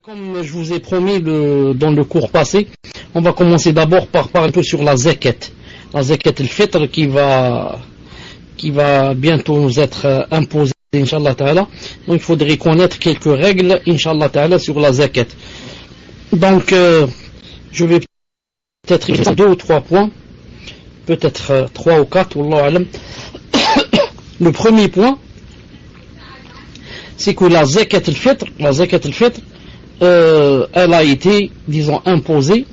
Comme je vous ai promis dans le cours passé, on va commencer d'abord par parler un peu sur la zakat. La zakat al-fitr qui va bientôt nous être imposée, Inch'Allah Ta'ala. Donc il faudrait connaître quelques règles, Inch'Allah Ta'ala, sur la zakat. Donc je vais peut-être dire 2 ou 3 points, peut-être 3 ou 4, Wallahu alam. Le premier point, c'est que la zakat al-fitr, elle a été, disons, imposée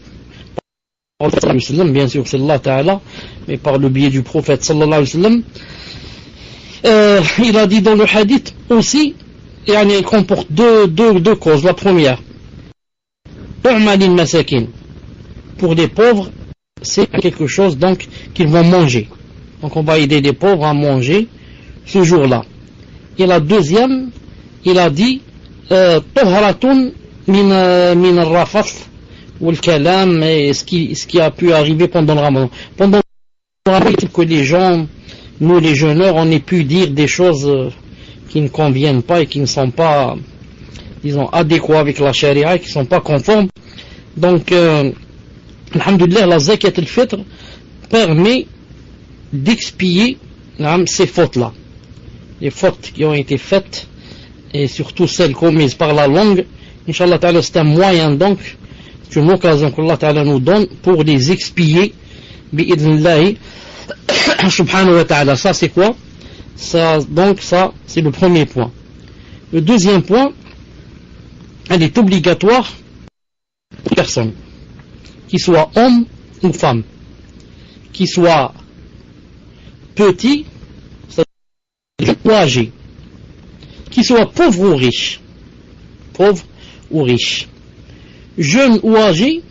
par le prophète, bien sûr c'est Allah Ta'ala, mais par le biais du prophète sallallahu alayhi wa sallam. Il a dit dans le hadith aussi, il comporte deux causes. La première, pour les pauvres, c'est quelque chose donc qu'ils vont manger. Donc on va aider les pauvres à manger ce jour-là. Et la deuxième, il a dit Tohratun min al-rafath ou le kalam, ce qui a pu arriver pendant le Ramadan. Pendant le Ramadan, que les gens, nous les jeûneurs, on ait pu dire des choses qui ne conviennent pas et qui ne sont pas, disons, adéquats avec la charia et qui ne sont pas conformes. Donc, alhamdulillah, la zakat al-fitr permet d'expier ces fautes-là. Les fautes qui ont été faites, et surtout celles commises par la langue, Inch'Allah Ta'ala, c'est un moyen donc, c'est une occasion qu'Allah Ta'ala nous donne pour les expier, bi'idhnillahi, subhanahu wa ta'ala. Ça c'est quoi? Ça, donc ça, c'est le premier point. Le deuxième point, elle est obligatoire pour personne, qu'il soit homme ou femme, qu'il soit petit, c'est-à-dire ou âgé, qu'il soit pauvre ou riche, jeune ou âgé,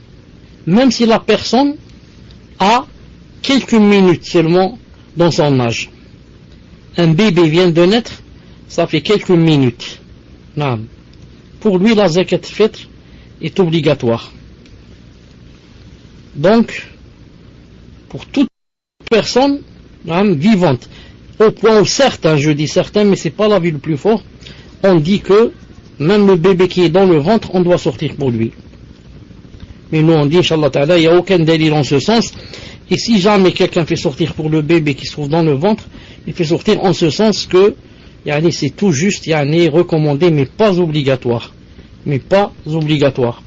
même si la personne a quelques minutes seulement dans son âge. Un bébé vient de naître, ça fait quelques minutes. Non. Pour lui, la zakat al-fitr est obligatoire. Donc, pour toute personne vivante, au point où certains, je dis certains, mais c'est pas l'avis le plus fort, on dit que même le bébé qui est dans le ventre, on doit sortir pour lui. Mais nous on dit, Inch'Allah Ta'ala, il n'y a aucun délire en ce sens. Et si jamais quelqu'un fait sortir pour le bébé qui se trouve dans le ventre, il fait sortir en ce sens que c'est tout juste, recommandé, mais pas obligatoire. Mais pas obligatoire.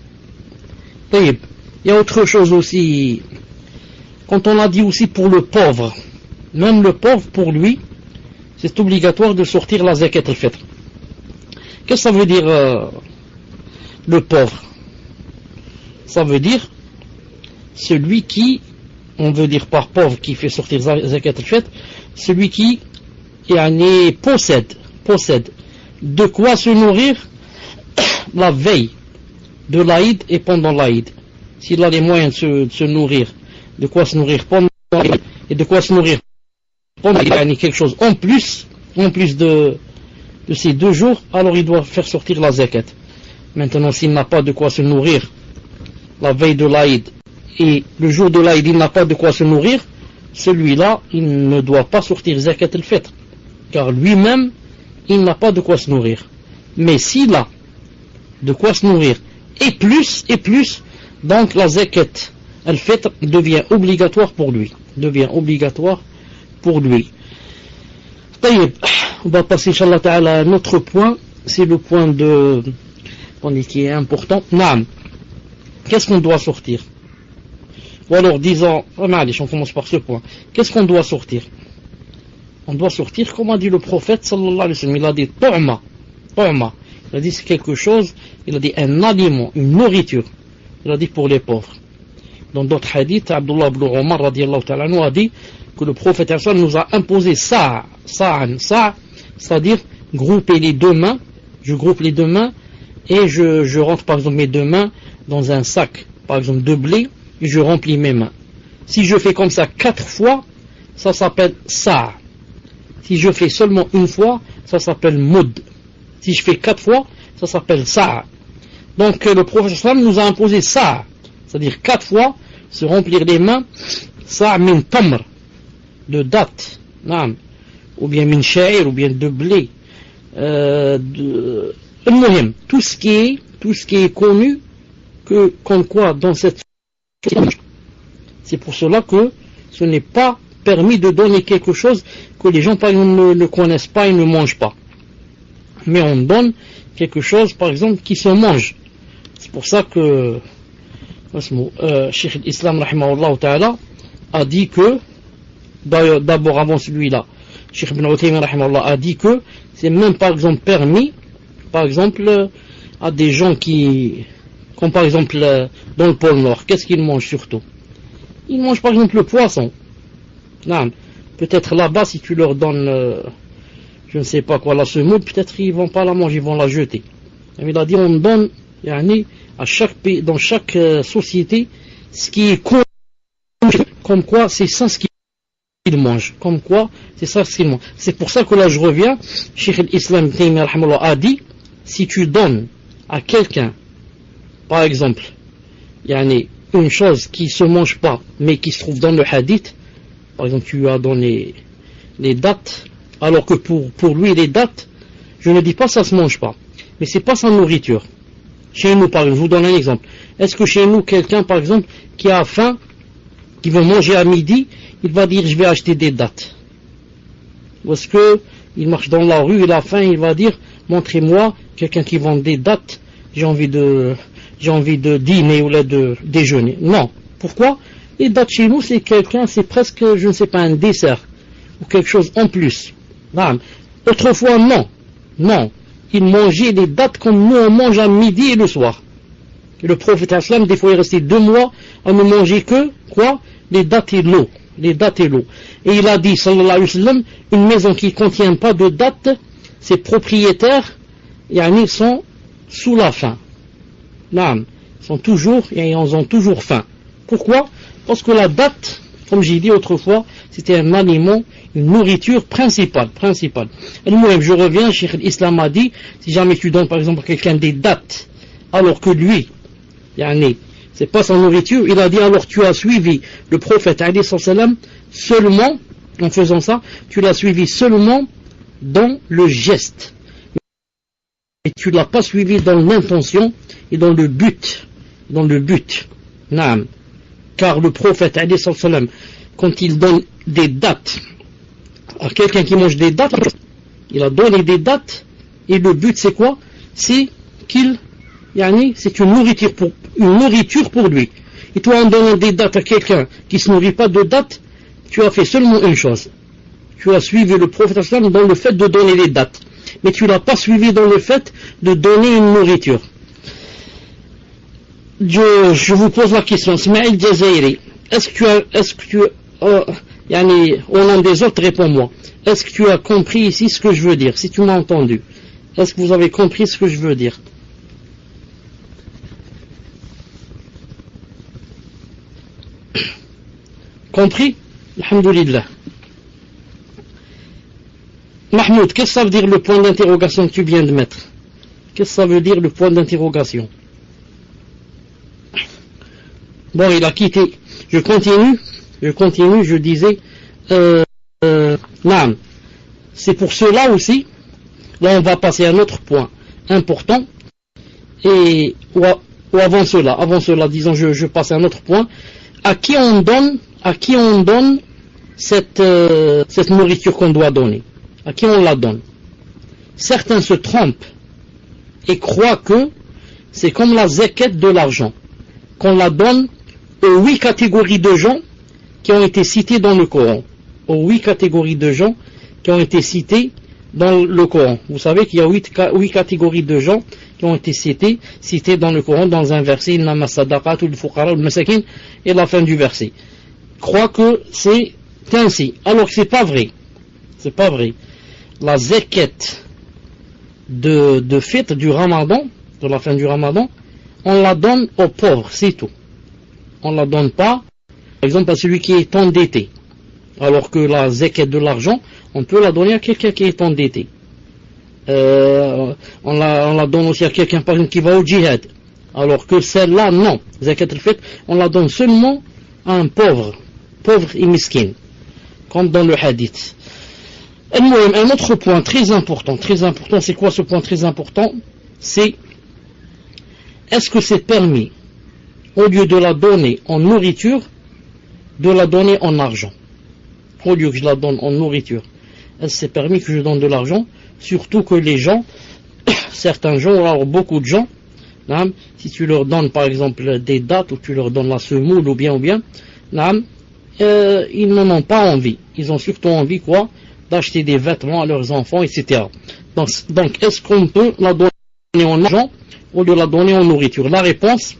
Il y a autre chose aussi. Quand on a dit aussi pour le pauvre, même le pauvre, pour lui, c'est obligatoire de sortir la zakat al-fitr. Qu'est-ce que ça veut dire le pauvre? Ça veut dire celui qui, on veut dire par pauvre qui fait sortir zakat al-fitr, celui qui possède de quoi se nourrir la veille de l'Aïd et pendant l'Aïd. S'il a les moyens de se nourrir, de quoi se nourrir pendant l'Aïd et de quoi se nourrir pendant l'Aïd, quelque chose en plus de ces 2 jours, alors il doit faire sortir la zakat. Maintenant, s'il n'a pas de quoi se nourrir la veille de l'Aïd et le jour de l'Aïd, il n'a pas de quoi se nourrir, celui-là, il ne doit pas sortir zakat al-fitr, car lui-même, il n'a pas de quoi se nourrir. Mais s'il a de quoi se nourrir et plus, donc la zakat al-fitr devient obligatoire pour lui. On va passer, Inch'Allah Ta'ala, à un autre point, c'est le point qui est important. Naam. Qu'est-ce qu'on doit sortir? Ou alors disons, on commence par ce point. Qu'est-ce qu'on doit sortir? On doit sortir, comme a dit le prophète sallallahu alayhi wa sallam, il a dit tu'ma. Il a dit c'est quelque chose, il a dit un aliment, une nourriture. Il a dit pour les pauvres. Dans d'autres hadiths, Abdullah ibn Omar radiyallahu ta'ala anhu a dit que le prophète nous a imposé ça, c'est-à-dire grouper les 2 mains, je groupe les 2 mains et je rentre par exemple mes 2 mains dans un sac, par exemple de blé, et je remplis mes mains. Si je fais comme ça 4 fois, ça s'appelle ça. Si je fais seulement une fois, ça s'appelle moud. Si je fais 4 fois, ça s'appelle ça. Donc le prophète nous a imposé ça, c'est-à-dire 4 fois se remplir les mains, ça min tamr, de date, ou bien min sha'ir, ou bien de blé, tout ce qui est tout ce qui est connu comme quoi dans cette société. C'est pour cela que ce n'est pas permis de donner quelque chose que les gens par exemple ne connaissent pas et ne mangent pas. Mais on donne quelque chose par exemple qui se mange. C'est pour ça que Cheikh l'Islam rahimahullah ta'ala a dit que, d'abord avant celui-là, Cheikh Ibn Uthaymin rahimahullah a dit que c'est même par exemple permis, par exemple à des gens qui, comme par exemple dans le pôle Nord, qu'est-ce qu'ils mangent surtout? Ils mangent par exemple le poisson. Non, peut-être là-bas si tu leur donnes je ne sais pas quoi la semoule, peut-être ils vont pas la manger, ils vont la jeter. Il a dit on donne à chaque pays, dans chaque société ce qui est comme quoi c'est ça ce qu'ils mangent, comme quoi c'est ça ce qu'ils mangent. C'est pour ça que là je reviens, Cheikh l'Islam a dit si tu donnes à quelqu'un par exemple une chose qui ne se mange pas mais qui se trouve dans le hadith, par exemple tu lui as donné les dattes, alors que pour lui les dattes, je ne dis pas ça se mange pas, mais c'est pas sa nourriture. Chez nous par exemple, je vous donne un exemple, est-ce que chez nous quelqu'un par exemple qui a faim, qui veut manger à midi, il va dire je vais acheter des dattes? Ou est-ce que il marche dans la rue, il a faim, il va dire montrez-moi quelqu'un qui vend des dattes, j'ai envie de dîner ou de déjeuner? Non. Pourquoi? Les dattes chez nous c'est presque, je ne sais pas, un dessert ou quelque chose en plus. Non. Autrefois non, ils mangeaient des dattes comme nous on mange à midi et le soir. Et le prophète islam des fois il restait 2 mois à ne manger que quoi? Les dattes et l'eau. Et il a dit sallallahu alayhi wa sallam, une maison qui ne contient pas de dattes, ses propriétaires sont sous la faim. Non, ils ont toujours faim. Pourquoi? Parce que la date, comme j'ai dit autrefois, c'était un aliment, une nourriture principale. Et moi-même, je reviens, Cheikh l'Islam a dit, si jamais tu donnes par exemple à quelqu'un des dattes, alors que lui, c'est pas sa nourriture, il a dit alors tu as suivi le prophète alayhi salam seulement, en faisant ça, tu l'as suivi seulement dans le geste. Et tu ne l'as pas suivi dans l'intention et dans le but. Naam. Car le prophète alayhi salam, quand il donne des dattes à quelqu'un qui mange des dattes, il a donné des dattes et le but c'est quoi? C'est c'est une nourriture pour lui. Et toi en donnant des dattes à quelqu'un qui ne se nourrit pas de dattes, tu as fait seulement une chose. Tu as suivi le prophète sallam dans le fait de donner les dattes, mais tu ne l'as pas suivi dans le fait de donner une nourriture. Je vous pose la question, Ismaël Jazairi, au nom des autres, réponds-moi. Est-ce que tu as compris ici ce que je veux dire? Si tu m'as entendu, est-ce que vous avez compris ce que je veux dire? Compris? Alhamdulillah. Mahmoud, qu'est-ce que ça veut dire le point d'interrogation que tu viens de mettre? Qu'est-ce que ça veut dire le point d'interrogation? Bon, il a quitté. Je continue, je disais, non. C'est pour cela aussi, là on va passer à un autre point important, et ou avant cela, disons, je passe à un autre point, à qui on donne cette nourriture qu'on doit donner? À qui on la donne? Certains se trompent et croient que c'est comme la zakat de l'argent, qu'on la donne aux 8 catégories de gens qui ont été cités dans le Coran. Aux 8 catégories de gens qui ont été cités dans le Coran. Vous savez qu'il y a 8 catégories de gens qui ont été cités dans le Coran dans un verset, innama sadaqatu lil fuqara wal masakin, et la fin du verset. Croient que c'est ainsi, alors que c'est pas vrai. C'est pas vrai. La zakat de fête du Ramadan, de la fin du Ramadan, on la donne aux pauvres, c'est tout. On la donne pas, par exemple, à celui qui est endetté. Alors que la zakat de l'argent, on peut la donner à quelqu'un qui est endetté. On la donne aussi à quelqu'un, par exemple, qui va au djihad. Alors que celle-là, non. Zakat al-fitr, on la donne seulement à un pauvre et miskin, comme dans le hadith. Un autre point très important, c'est quoi ce point très important? C'est est-ce que c'est permis, au lieu de la donner en nourriture, de la donner en argent? Au lieu que je la donne en nourriture, est-ce que c'est permis que je donne de l'argent? Surtout que les gens, certains gens, alors beaucoup de gens, si tu leur donnes par exemple des dattes, ou tu leur donnes la semoule, ou bien, ils n'en ont pas envie. Ils ont surtout envie, quoi, d'acheter des vêtements à leurs enfants, etc. Donc est-ce qu'on peut la donner en argent au lieu de la donner en nourriture? La réponse,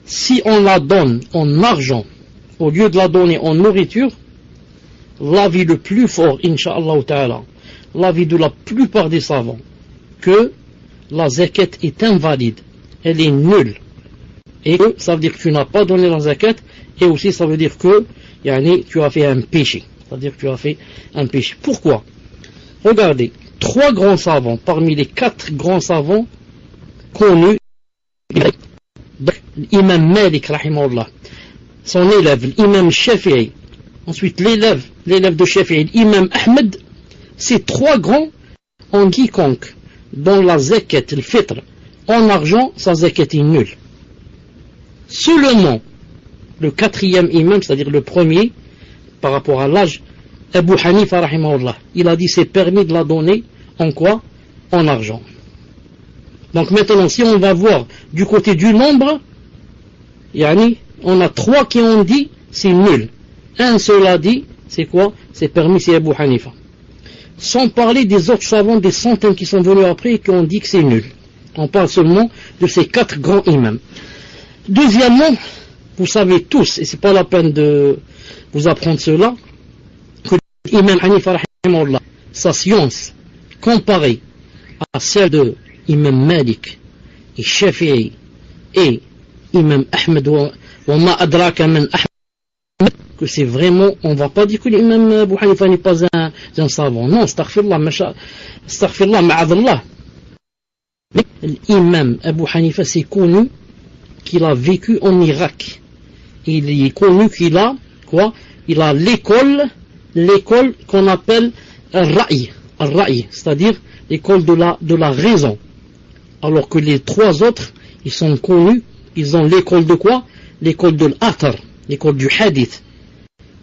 si on la donne en argent au lieu de la donner en nourriture, l'avis le plus fort, Inch'Allah Ta'ala, l'avis de la plupart des savants, que la zakat est invalide, elle est nulle, et que ça veut dire que tu n'as pas donné la zakat, et aussi ça veut dire que tu as fait un péché, c'est-à-dire que tu as fait un péché. Pourquoi? Regardez, 3 grands savants parmi les 4 grands savants connus, l'imam Malik rahimahullah, son élève, l'imam Shafi'i, ensuite l'élève de Shafi'i, l'imam Ahmed, ces 3 grands, en quiconque dont la zakat, le fitr, en argent, sa zakat est nulle. Seulement le 4e imam, c'est-à-dire le premier par rapport à l'âge, Abu Hanifa rahimahullah, il a dit c'est permis de la donner en quoi? En argent. Donc maintenant, si on va voir du côté du nombre, on a 3 qui ont dit c'est nul. Un seul a dit c'est quoi? C'est permis, c'est Abu Hanifa. Sans parler des autres savants, des centaines qui sont venus après et qui ont dit que c'est nul. On parle seulement de ces 4 grands imams. Deuxièmement, vous savez tous, et c'est pas la peine de vous apprendre cela, que l'imam Hanifa rahimahullah, sa science comparée à celle de Imam Malik et Shafi'i et Imam Ahmed wa ma adraka man Ahmed, que c'est vraiment, on va pas dire que l'imam Abu Hanifa n'est pas un savant. Non, astaghfirullah, ma'adallah. Mais l'imam Abu Hanifa, c'est connu qu'il a vécu en Irak. Il est connu qu'il a, quoi? Il a l'école qu'on appelle Al-Ra'i, c'est-à-dire l'école de la raison. Alors que les 3 autres, ils sont connus, ils ont l'école de quoi? L'école de l'Athar, l'école du Hadith.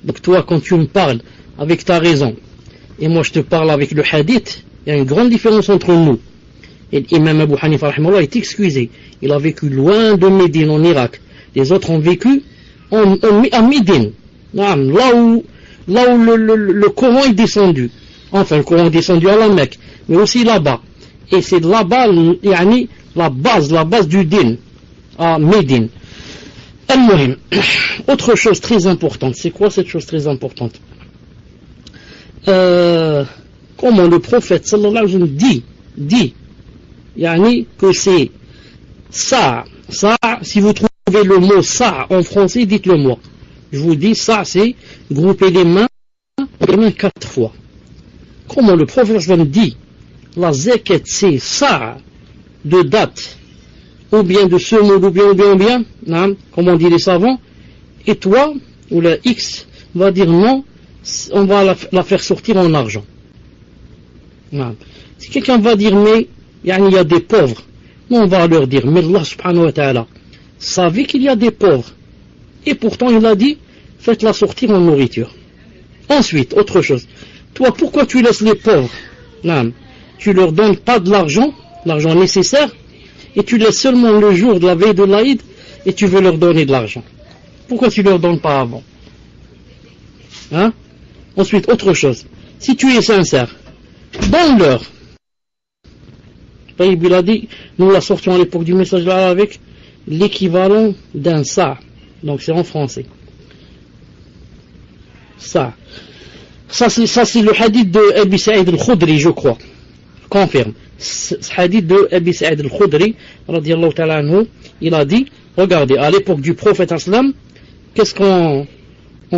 Donc toi, quand tu me parles avec ta raison, et moi je te parle avec le Hadith, il y a une grande différence entre nous. Et l'imam Abu Hanifa rahimahullah est excusé. Il a vécu loin de Médine, en Irak. Les autres ont vécu à Médine, là où le Coran est descendu. Enfin, le Coran est descendu à la Mecque, mais aussi là-bas. Et c'est là-bas, la base du din, à Médine. Al-Muhim. Autre chose très importante, c'est quoi cette chose très importante? Comment le prophète sallallahu alayhi wa sallam dit que c'est ça, si vous trouvez le mot ça en français, dites-le moi. Je vous dis ça, c'est grouper les mains 4 fois. Comment le prophète sallallahu alayhi wa sallam dit la zakat c'est ça de date, ou bien de semoule, ou bien, comme on dit les savants, et toi, ou la X, va dire non, on va la faire sortir en argent. Si quelqu'un va dire, mais il y a des pauvres, on va leur dire, mais Allah subhanahu wa ta'ala savait qu'il y a des pauvres, et pourtant il a dit, faites-la sortir en nourriture. Ensuite, autre chose, toi, pourquoi tu laisses les pauvres? Tu leur donnes pas de l'argent nécessaire, et tu laisses seulement le jour de la veille de l'Aïd, et tu veux leur donner de l'argent. Pourquoi tu leur donnes pas avant? Ensuite, autre chose, si tu es sincère, donne-leur. Il a dit, nous la sortions à l'époque du message là avec l'équivalent d'un sa. Donc c'est en français. Ça c'est le hadith de Abi Sa'id al-Khudri, je crois. Confirme. Ce hadith de Abi Sa'id al-Khudri, radiyallahu ta'ala anhu, il a dit, regardez, à l'époque du prophète islam, qu'est-ce qu'on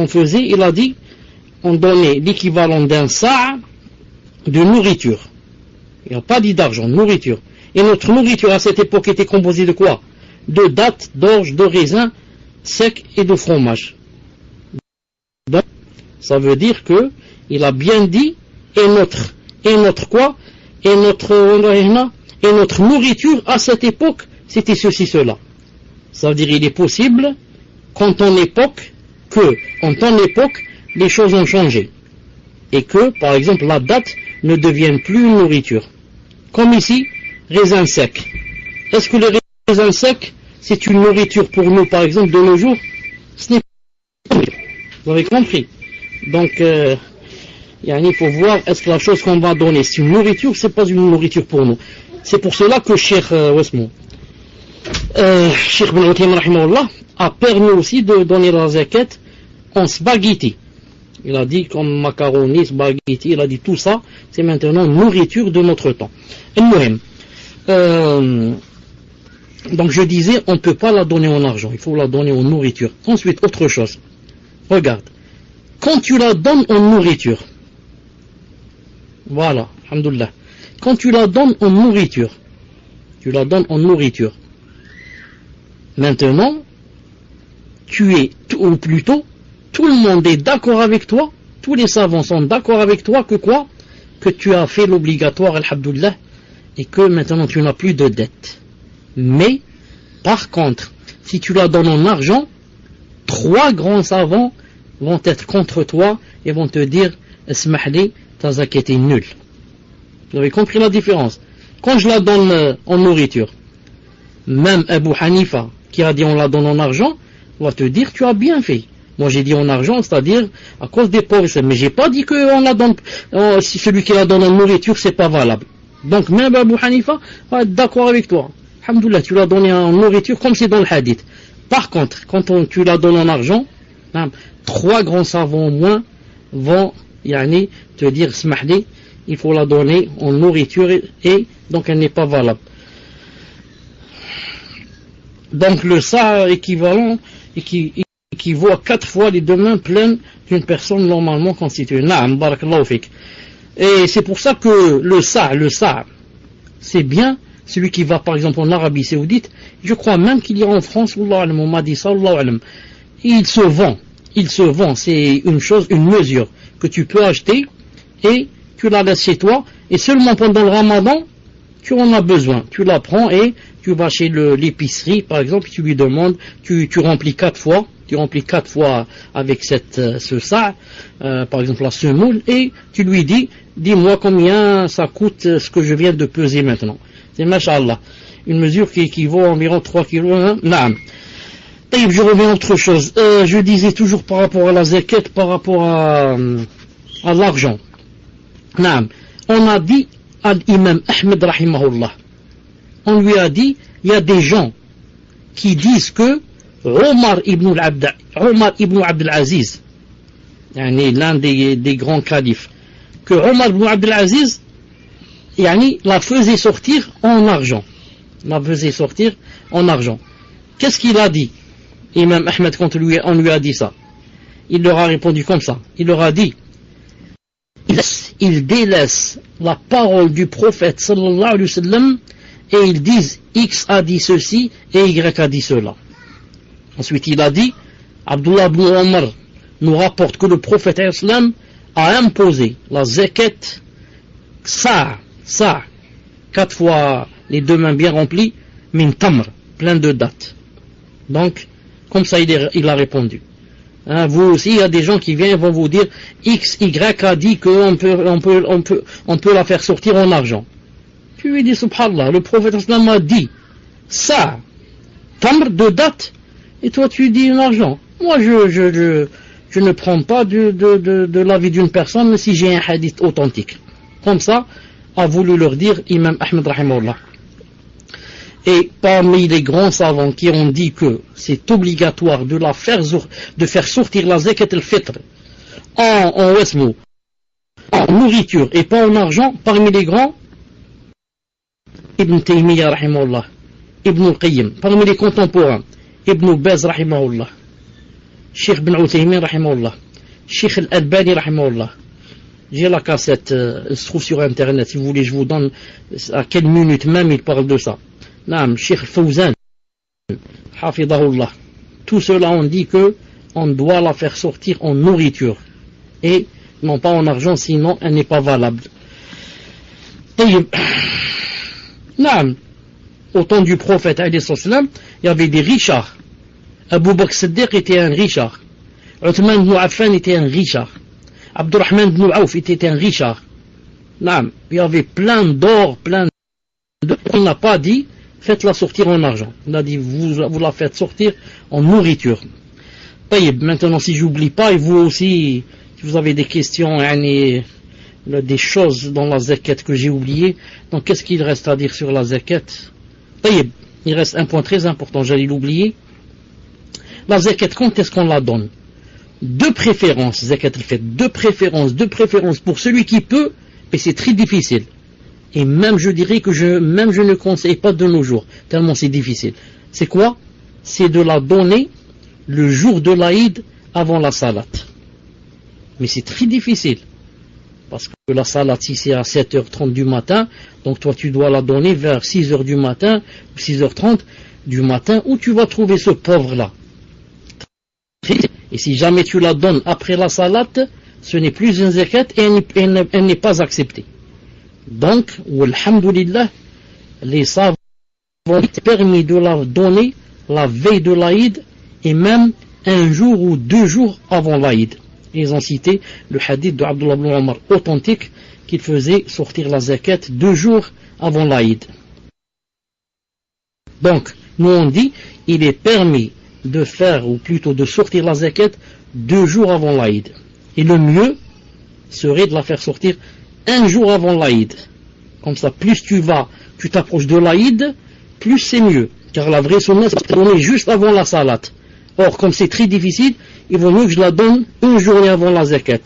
faisait? Il a dit, on donnait l'équivalent d'un sa' de nourriture. Il n'y a pas dit d'argent, nourriture. Et notre nourriture à cette époque était composée de quoi? De dattes, d'orge, de raisins secs et de fromage. Donc, ça veut dire que il a bien dit, et notre quoi? Et et notre nourriture à cette époque, c'était ceci, cela. Ça veut dire il est possible qu'en ton époque, les choses ont changé. Et que, par exemple, la date ne devienne plus une nourriture. Comme ici, raisin sec. Est-ce que le raisin sec, c'est une nourriture pour nous, par exemple, de nos jours? Ce n'est pas. Vous avez compris. Donc, il faut voir, est-ce que la chose qu'on va donner, c'est une nourriture, c'est pas une nourriture pour nous. C'est pour cela que Cheikh Wesmo, Cheikh Ben Uthaymin rahimahullah, a permis aussi de donner la zakat en spaghetti. Il a dit comme macaroni, spaghetti, il a dit tout ça, c'est maintenant nourriture de notre temps. Donc je disais, on ne peut pas la donner en argent, il faut la donner en nourriture. Ensuite, autre chose. Regarde, quand tu la donnes en nourriture, voilà, alhamdoulilah, quand tu la donnes en nourriture, maintenant, ou plutôt, tout le monde est d'accord avec toi, tous les savants sont d'accord avec toi que quoi? Que tu as fait l'obligatoire, alhamdoulilah, et que maintenant tu n'as plus de dette. Mais, par contre, si tu la donnes en argent, 3 grands savants vont être contre toi et vont te dire, esmahli, ta zakat est nulle. Vous avez compris la différence? Quand je la donne en nourriture, même Abu Hanifa, qui a dit on la donne en argent, va te dire, tu as bien fait. Moi j'ai dit en argent, c'est-à-dire à cause des pauvres, mais j'ai pas dit que on la donne, si celui qui la donne en nourriture, c'est pas valable. Donc même Abu Hanifa va être d'accord avec toi. Alhamdoulilah, tu l'as donné en nourriture comme c'est dans le hadith. Par contre, quand tu la donnes en argent, 3 grands savants au moins vont te dire, smahli, il faut la donner en nourriture et donc elle n'est pas valable. Donc le sa équivalent équivaut à 4 fois les 2 mains pleines d'une personne normalement constituée. Naam, barakallahu fik. Et c'est pour ça que le sa, c'est bien celui qui va par exemple en Arabie Saoudite. Je crois même qu'il y a en France, on m'a dit ça, il se vend, c'est une chose, une mesure que tu peux acheter et tu la laisses chez toi et seulement pendant le Ramadan tu en as besoin, tu la prends et tu vas chez l'épicerie par exemple, tu lui demandes, tu remplis 4 fois, avec ce sa, par exemple la semoule, et tu lui dis-moi combien ça coûte ce que je viens de peser maintenant. C'est masha'Allah, une mesure qui équivaut à environ 3 kilos. Naam. Et je reviens à autre chose. Je disais toujours par rapport à la zakat, par rapport à l'argent. Naam. On a dit à l'imam Ahmed rahimahullah, on lui a dit, il y a des gens qui disent que Omar ibn Abdel Aziz, l'un des grands califes, que Omar ibn Abdel Aziz la faisait sortir en argent. Qu'est-ce qu'il a dit, Imam Ahmed, quand on lui a dit ça? Il leur a répondu comme ça. Il leur a dit, il délaisse la parole du prophète sallallahu alayhi wa sallam et ils disent X a dit ceci et Y a dit cela. Ensuite il a dit, Abdullah ibn Omar nous rapporte que le prophète islam a imposé la zakat sa 4 fois les 2 mains bien remplies, min tamr, plein de dates. Donc comme ça il a répondu. Vous aussi, il y a des gens qui viennent et vont vous dire X, Y a dit qu'on peut la faire sortir en argent. Tu lui dis, subhanallah, le prophète islam a dit ça, tamr de date, et toi tu dis en argent. Moi je ne prends pas de l'avis d'une personne si j'ai un hadith authentique. Comme ça a voulu leur dire Imam Ahmed rahimahullah. Et parmi les grands savants qui ont dit que c'est obligatoire de faire sortir la zakat al-fitr en nourriture et pas en argent, parmi les grands, Ibn Taymiyyah rahimahullah, Ibn al-Qayyim, parmi les contemporains, Ibn Baz rahimahullah, Cheikh Ben Uthaymin rahimahullah, Cheikh al-Albani rahimahullah. J'ai la cassette, elle se trouve sur internet, si vous voulez je vous donne à quelle minute même il parle de ça. Naam, Cheikh Fawzan, hafidahullah. Tout cela on dit que on doit la faire sortir en nourriture et non pas en argent, sinon elle n'est pas valable. Naam. Au temps du prophète, il y avait des richards. Abu Bakr Siddiq était un richard. Uthman ibn Affan était un richard. Abdurrahman ibn Auf était un richard. Naam. Il y avait plein d'or, plein de... On n'a pas dit, faites-la sortir en argent. On a dit, vous la faites sortir en nourriture. Maintenant, si j'oublie pas, et vous aussi, si vous avez des questions, des choses dans la zakat que j'ai oublié, donc qu'est-ce qu'il reste à dire sur la zakat? Il reste un point très important, j'allais l'oublier. La zakat, quand est-ce qu'on la donne? De préférence, zakat al-fitr, de préférence pour celui qui peut, mais c'est très difficile. Et même je dirais que je ne conseille pas de nos jours, tellement c'est difficile. C'est quoi? C'est de la donner le jour de l'Aïd avant la salat. Mais c'est très difficile. Parce que la salat, si c'est à 7h30 du matin, donc toi tu dois la donner vers 6h du matin, ou 6h30 du matin, où tu vas trouver ce pauvre-là. Et si jamais tu la donnes après la salat, ce n'est plus une zakat et elle n'est pas acceptée. Donc, alhamdulillah, les savants ont permis de la donner la veille de l'Aïd et même un jour ou 2 jours avant l'Aïd. Ils ont cité le hadith de Abdullah ibn Omar authentique qu'il faisait sortir la zakat 2 jours avant l'Aïd. Donc, nous on dit, il est permis de faire, ou plutôt de sortir la zakat 2 jours avant l'Aïd. Et le mieux serait de la faire sortir 1 jour avant l'Aïd. Comme ça, plus tu t'approches de l'Aïd, plus c'est mieux. Car la vraie sunna, c'est de la donner juste avant la salat. Or, comme c'est très difficile, il vaut mieux que je la donne 1 journée avant la zakat.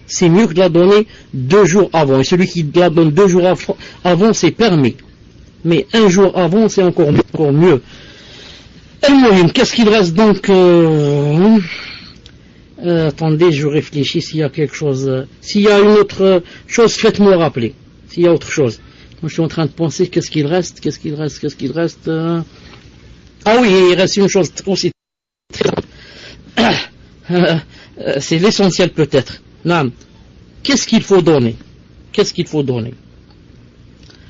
C'est mieux que de la donner 2 jours avant. Et celui qui la donne 2 jours avant, c'est permis. Mais 1 jour avant, c'est encore mieux. Qu'est-ce qu'il reste donc attendez, je réfléchis s'il y a quelque chose. S'il y a une autre chose, faites-moi rappeler. S'il y a autre chose. Moi, je suis en train de penser qu'est-ce qu'il reste. Ah oui, il reste une chose aussi. C'est l'essentiel peut-être. Non. Qu'est-ce qu'il faut donner?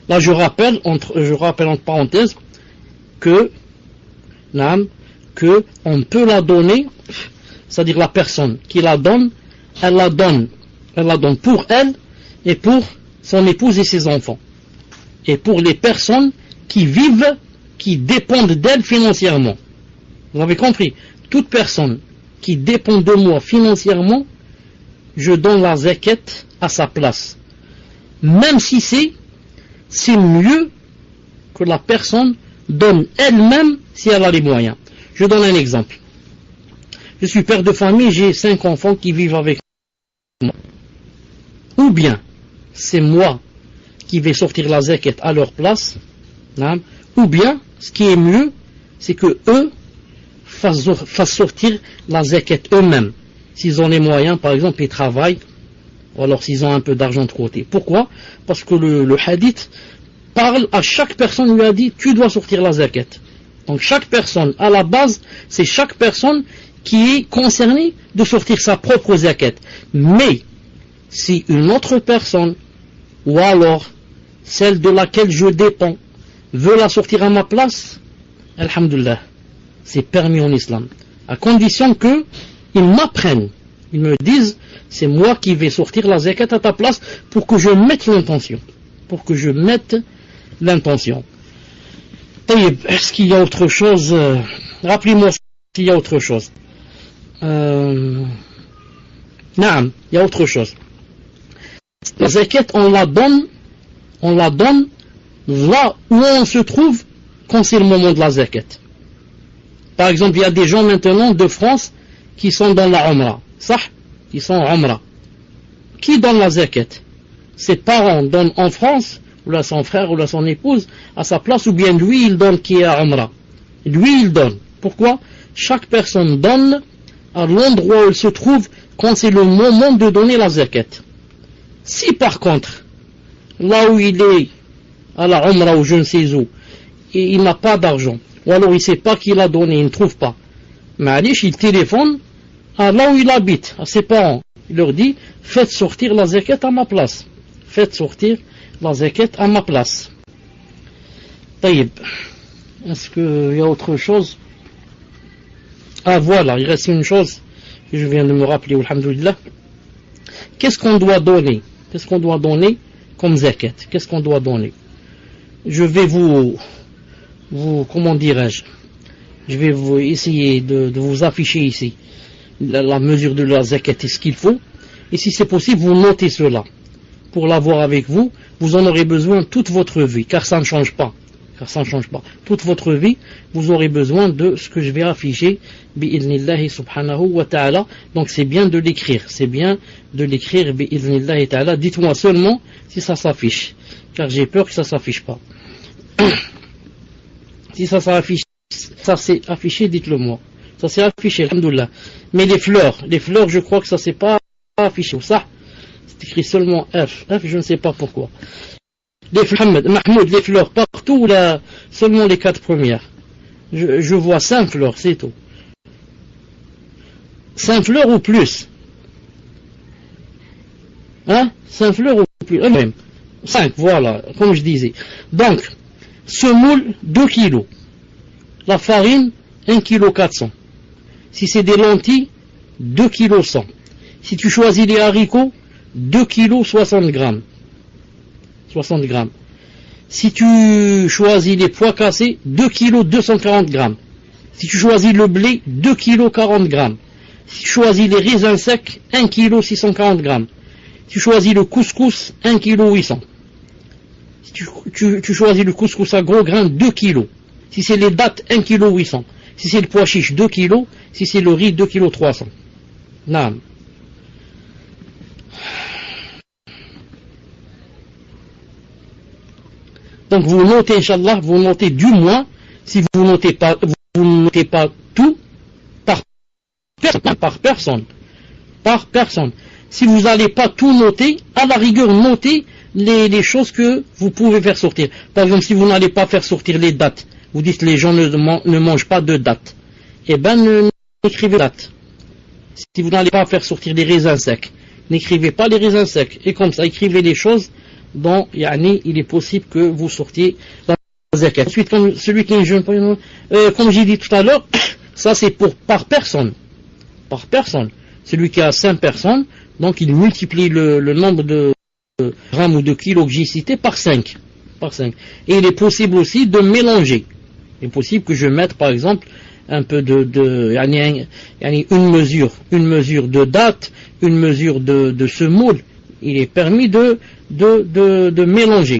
Là, je rappelle entre parenthèses que on peut la donner, c'est-à-dire la personne qui la donne, elle la donne pour elle et pour son épouse et ses enfants. Et pour les personnes qui vivent, qui dépendent d'elle financièrement. Vous avez compris? Toute personne qui dépend de moi financièrement, je donne la zakat à sa place. Même si c'est mieux que la personne donne elle-même si elle a les moyens. Je donne un exemple. Je suis père de famille, j'ai 5 enfants qui vivent avec moi. Ou bien, c'est moi qui vais sortir la zakat à leur place, ou bien, ce qui est mieux, c'est que eux fassent sortir la zakat eux-mêmes. S'ils ont les moyens, par exemple, ils travaillent, ou alors s'ils ont un peu d'argent de côté. Pourquoi? Parce que le hadith parle à chaque personne, lui a dit, tu dois sortir la zakat. Donc chaque personne, à la base, c'est chaque personne qui est concernée de sortir sa propre zakat. Mais, si une autre personne, ou alors celle de laquelle je dépends, veut la sortir à ma place, alhamdulillah, c'est permis en islam. À condition qu'ils m'apprennent, ils me disent, c'est moi qui vais sortir la zakat à ta place pour que je mette l'intention. Est-ce qu'il y a autre chose? Rappelez-moi s'il y a autre chose. Il y a autre chose. La zakat, on la donne là où on se trouve quand c'est le moment de la zakat. Par exemple, il y a des gens maintenant de France qui sont dans la Umrah. Ils sont en Umrah. Qui donne la zakat? Ses parents donnent en France, ou là son frère, ou là son épouse, à sa place, ou bien lui, il donne qui est à Umrah. Lui, il donne. Pourquoi? Chaque personne donne à l'endroit où elle se trouve quand c'est le moment de donner la zakat. Si par contre, là où il est, à la Umrah ou je ne sais où, et il n'a pas d'argent, ou alors il ne sait pas qui l'a donné, il ne trouve pas, mais il téléphone à là où il habite, à ses parents, il leur dit, faites sortir la zakat à ma place. طيب. Est-ce qu'il y a autre chose? Ah voilà, il reste une chose que je viens de me rappeler, alhamdoulilah. Qu'est-ce qu'on doit donner? Qu'est-ce qu'on doit donner comme zakat? Qu'est-ce qu'on doit donner? Je vais vous comment dirais-je? Je vais vous essayer de vous afficher ici la mesure de la zakat et ce qu'il faut. Et si c'est possible, vous notez cela. Pour l'avoir avec vous, vous en aurez besoin toute votre vie, car ça ne change pas. Toute votre vie, vous aurez besoin de ce que je vais afficher, bi'idhnillahi subhanahu wa ta'ala. Donc c'est bien de l'écrire, bi'idhnillahi ta'ala. Dites-moi seulement si ça s'affiche, car j'ai peur que ça s'affiche pas. Si ça s'affiche, ça s'est affiché, dites-le moi. Ça s'est affiché, alhamdoulilah. Mais les fleurs, je crois que ça s'est pas affiché. Ça, c'est écrit seulement F, je ne sais pas pourquoi. Les fleurs, Mahmoud, les fleurs partout, là, seulement les 4 premières. Je vois 5 fleurs, c'est tout. 5 fleurs ou plus? 5 fleurs ou plus? Même. 5, voilà, comme je disais. Donc, semoule, 2 kilos. La farine, 1 kg 400. Si c'est des lentilles, 2 kg 100. Si tu choisis les haricots, 2 kg 60 grammes. 60 grammes. Si tu choisis les pois cassés, 2 kg 240 grammes. Si tu choisis le blé, 2 kg 40 grammes. Si tu choisis les raisins secs, 1 kg 640 grammes. Si tu choisis le couscous, 1 kg 800. Si tu choisis le couscous à gros grains, 2 kg. Si c'est les dattes, 1 kg 800. Si c'est le pois chiche, 2 kg. Si c'est le riz, 2 kg 300. Naam. Donc vous notez, Inch'Allah, vous notez du moins, si vous ne notez pas tout, par personne. Si vous n'allez pas tout noter, à la rigueur, notez les choses que vous pouvez faire sortir. Par exemple, si vous n'allez pas faire sortir les dates, vous dites les gens ne mangent pas de dates, eh ben n'écrivez pas dates. Si vous n'allez pas faire sortir les raisins secs, n'écrivez pas les raisins secs. Et comme ça, écrivez les choses dont il est possible que vous sortiez la zakat. Ensuite, celui qui est jeune, comme j'ai dit tout à l'heure, ça c'est par personne. Celui qui a 5 personnes, donc il multiplie le nombre de grammes ou de kilos que j'ai cité par 5. Et il est possible aussi de mélanger. Il est possible que je mette par exemple un peu une mesure de date, une mesure de semoule. Il est permis de mélanger.